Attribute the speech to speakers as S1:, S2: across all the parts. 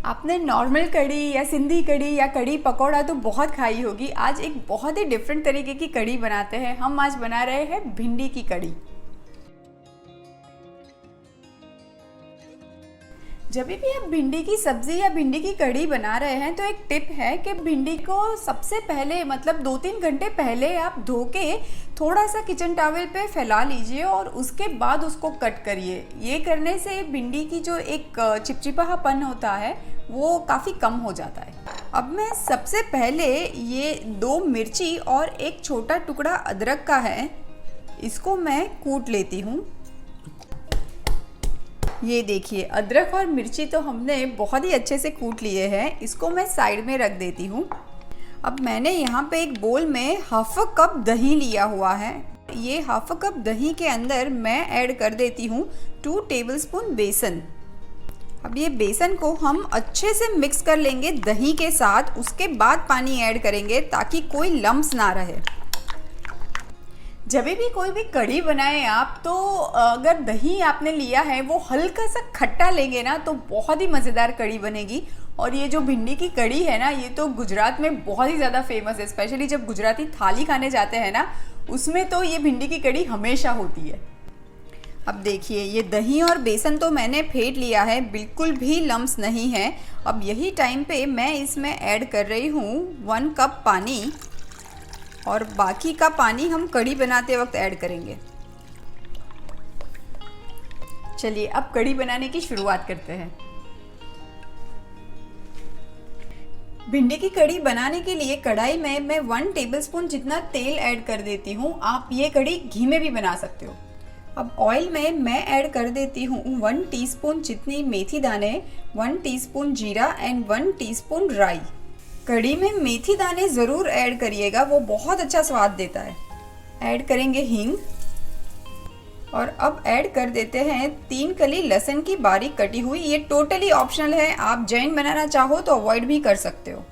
S1: आपने नॉर्मल कढ़ी या सिंधी कढ़ी या कढ़ी पकौड़ा तो बहुत खाई होगी। आज एक बहुत ही डिफरेंट तरीके की कढ़ी बनाते हैं। हम आज बना रहे हैं भिंडी की कढ़ी। जब भी आप भिंडी की सब्जी या भिंडी की कढ़ी बना रहे हैं तो एक टिप है कि भिंडी को सबसे पहले मतलब 2-3 घंटे पहले आप धो के थोड़ा सा किचन टॉवल पे फैला लीजिए और उसके बाद उसको कट करिए। ये करने से भिंडी की जो एक चिपचिपापन होता है वो काफ़ी कम हो जाता है। अब मैं सबसे पहले ये 2 मिर्ची और एक छोटा टुकड़ा अदरक का है, इसको मैं कूट लेती हूँ। ये देखिए अदरक और मिर्ची तो हमने बहुत ही अच्छे से कूट लिए हैं। इसको मैं साइड में रख देती हूँ। अब मैंने यहाँ पे एक बोल में हाफ कप दही लिया हुआ है। ये हाफ कप दही के अंदर मैं ऐड कर देती हूँ 2 टेबलस्पून बेसन। अब ये बेसन को हम अच्छे से मिक्स कर लेंगे दही के साथ, उसके बाद पानी ऐड करेंगे ताकि कोई लम्स ना रहे। जब भी कोई भी कढ़ी बनाए आप तो अगर दही आपने लिया है वो हल्का सा खट्टा लेंगे ना तो बहुत ही मज़ेदार कढ़ी बनेगी। और ये जो भिंडी की कढ़ी है ना, ये तो गुजरात में बहुत ही ज़्यादा फेमस है। स्पेशली जब गुजराती थाली खाने जाते हैं ना, उसमें तो ये भिंडी की कढ़ी हमेशा होती है। अब देखिए ये दही और बेसन तो मैंने फेंट लिया है, बिल्कुल भी लम्स नहीं है। अब यही टाइम पे मैं इसमें ऐड कर रही हूँ 1 कप पानी और बाकी का पानी हम कढ़ी बनाते वक्त ऐड करेंगे। चलिए अब कढ़ी बनाने की शुरुआत करते हैं। भिंडी की कढ़ी बनाने के लिए कढ़ाई में मैं 1 टेबलस्पून जितना तेल ऐड कर देती हूँ। आप ये कढ़ी घी में भी बना सकते हो। अब ऑयल में मैं ऐड कर देती हूँ 1 टीस्पून जितनी मेथी दाने, 1 टीस्पून जीरा एंड 1 टीस्पून राई। कढ़ी में मेथी दाने ज़रूर ऐड करिएगा, वो बहुत अच्छा स्वाद देता है। ऐड करेंगे हींग और अब ऐड कर देते हैं 3 कली लहसुन की बारीक कटी हुई। ये टोटली ऑप्शनल है, आप जैन बनाना चाहो तो अवॉइड भी कर सकते हो।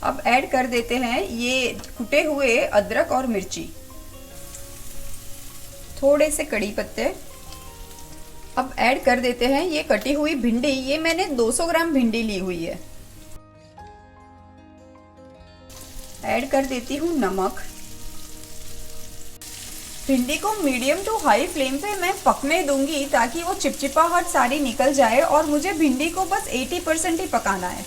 S1: अब ऐड कर देते हैं ये कुटे हुए अदरक और मिर्ची, थोड़े से कड़ी पत्ते। अब ऐड कर देते हैं ये कटी हुई भिंडी। ये मैंने 200 ग्राम भिंडी ली हुई है। ऐड कर देती हूँ नमक। भिंडी को मीडियम टू हाई फ्लेम पे मैं पकने दूंगी ताकि वो चिपचिपाहट सारी निकल जाए और मुझे भिंडी को बस 80% ही पकाना है।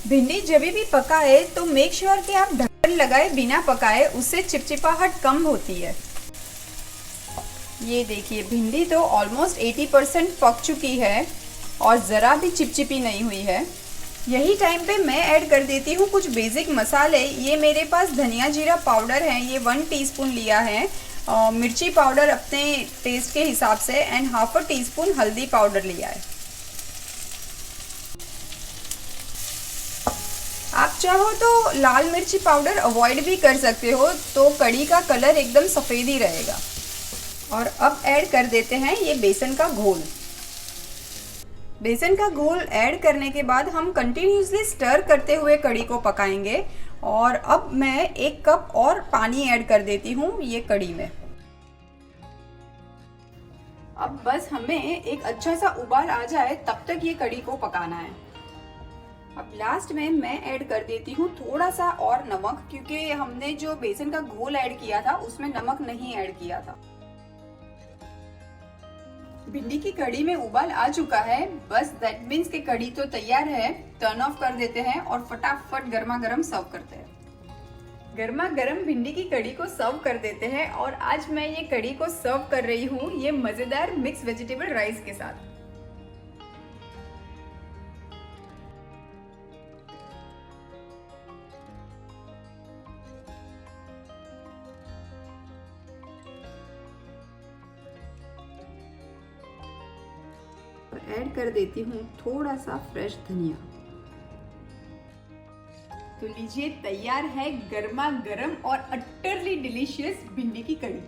S1: भिंडी जब भी पकाए तो मेक श्योर कि आप ढक्कन लगाए बिना पकाए, उससे चिपचिपाहट कम होती है। ये देखिए भिंडी तो ऑलमोस्ट 80% पक चुकी है और ज़रा भी चिपचिपी नहीं हुई है। यही टाइम पे मैं ऐड कर देती हूँ कुछ बेसिक मसाले। ये मेरे पास धनिया जीरा पाउडर है, ये 1 टीस्पून लिया है। मिर्ची पाउडर अपने टेस्ट के हिसाब से एंड हाफ टीस्पून हल्दी पाउडर लिया है। आप चाहो तो लाल मिर्ची पाउडर अवॉइड भी कर सकते हो, तो कढ़ी का कलर एकदम सफ़ेद ही रहेगा। और अब ऐड कर देते हैं ये बेसन का घोल। बेसन का घोल ऐड करने के बाद हम कंटिन्यूसली स्टर करते हुए कढ़ी को पकाएंगे। और अब मैं 1 कप और पानी ऐड कर देती हूँ ये कढ़ी में। अब बस हमें एक अच्छा सा उबाल आ जाए तब तक ये कढ़ी को पकाना है। अब लास्ट में मैं ऐड कर देती हूँ थोड़ा सा और नमक, क्योंकि हमने जो बेसन का घोल ऐड किया था उसमें नमक नहीं ऐड किया था। भिंडी की कढ़ी में उबाल आ चुका है, बस दैट मीन्स कि कढ़ी तो तैयार है। टर्न ऑफ कर देते हैं और फटाफट गर्मा गर्म सर्व करते हैं। गर्मा गर्म भिंडी की कढ़ी को सर्व कर देते हैं। और आज मैं ये कढ़ी को सर्व कर रही हूँ ये मज़ेदार मिक्स वेजिटेबल राइस के साथ। ऐड कर देती हूँ थोड़ा सा फ्रेश धनिया। तो लीजिए तैयार है गर्मा गर्म और अटरली डिलीशियस भिंडी की कढ़ी।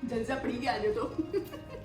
S1: जलसा पड़ी गया आज तो